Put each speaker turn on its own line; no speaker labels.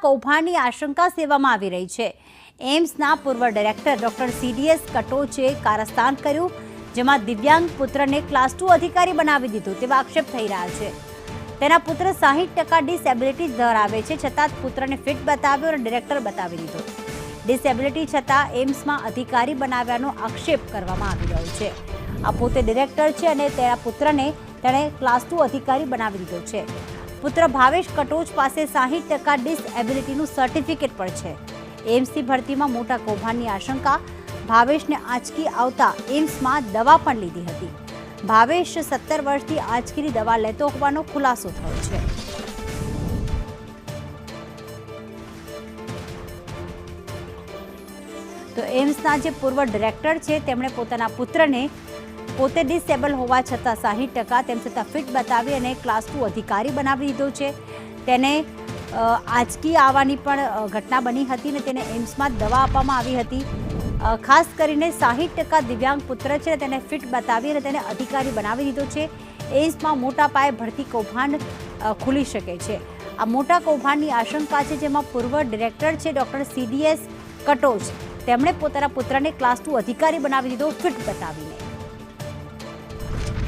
કૌભાંડની આશંકા સેવામાં આવી રહી છે। એમ્સના પૂર્વ ડાયરેક્ટર ડોક્ટર CDS કટોચે કારસ્તાન કર્યું, જેમાં દિવ્યાંગ પુત્રને ક્લાસ 2 અધિકારી બનાવી દીધો તેવા આક્ષેપ થઈ રહ્યા છે। તેના પુત્ર 60% ડિસેબિલિટી ધરાવે છે, છતાં પુત્રને ફિટ બતાવ્યો અને ડાયરેક્ટર બતાવી દીધો। ડિસેબિલિટી છતાં એમ્સમાં અધિકારી બનાવ્યાનો આક્ષેપ કરવામાં આવી રહ્યો છે। આ પોતે ડિરેક્ટર છે અને તેના પુત્રને તેણે ક્લાસ 2 અધિકારી બનાવી દીધો છે। પુત્ર ભાવેશ કટોચ પાસે 60% ડિસેબિલિટીનું સર્ટિફિકેટ પણ છે। એમ્સની ભરતીમાં મોટા કૌભાંડની આશંકા, ભાવેશને આંચકી આવતા એમ્સમાં દવા પણ લીધી હતી। ભાવેશ 17 વર્ષથી આંચકીની દવા લેતો હોવાનો ખુલાસો થયો છે। તો એમ્સના જે પૂર્વ ડિરેક્ટર છે તેમણે પોતાના પુત્રને પોતે ડિસેબલ હોવા છતાં 60% તેમ છતાં ફિટ બતાવી અને ક્લાસ 2 અધિકારી બનાવી દીધો છે। તેને આંચકી આવવાની પણ ઘટના બની હતી અને તેને એમ્સમાં દવા આપવામાં આવી હતી। ખાસ કરીને 60% દિવ્યાંગ પુત્ર છે તેને ફિટ બતાવી અને તેને અધિકારી બનાવી દીધો છે। એમ્સમાં મોટા પાયે ભરતી કૌભાંડ ખુલી શકે છે। આ મોટા કૌભાંડની આશંકા છે, જેમાં પૂર્વ ડિરેક્ટર છે ડોક્ટર CDS કટોચ, તેમણે પોતાના પુત્રને ક્લાસ 2 અધિકારી બનાવી દીધો ફિટ બતાવીને।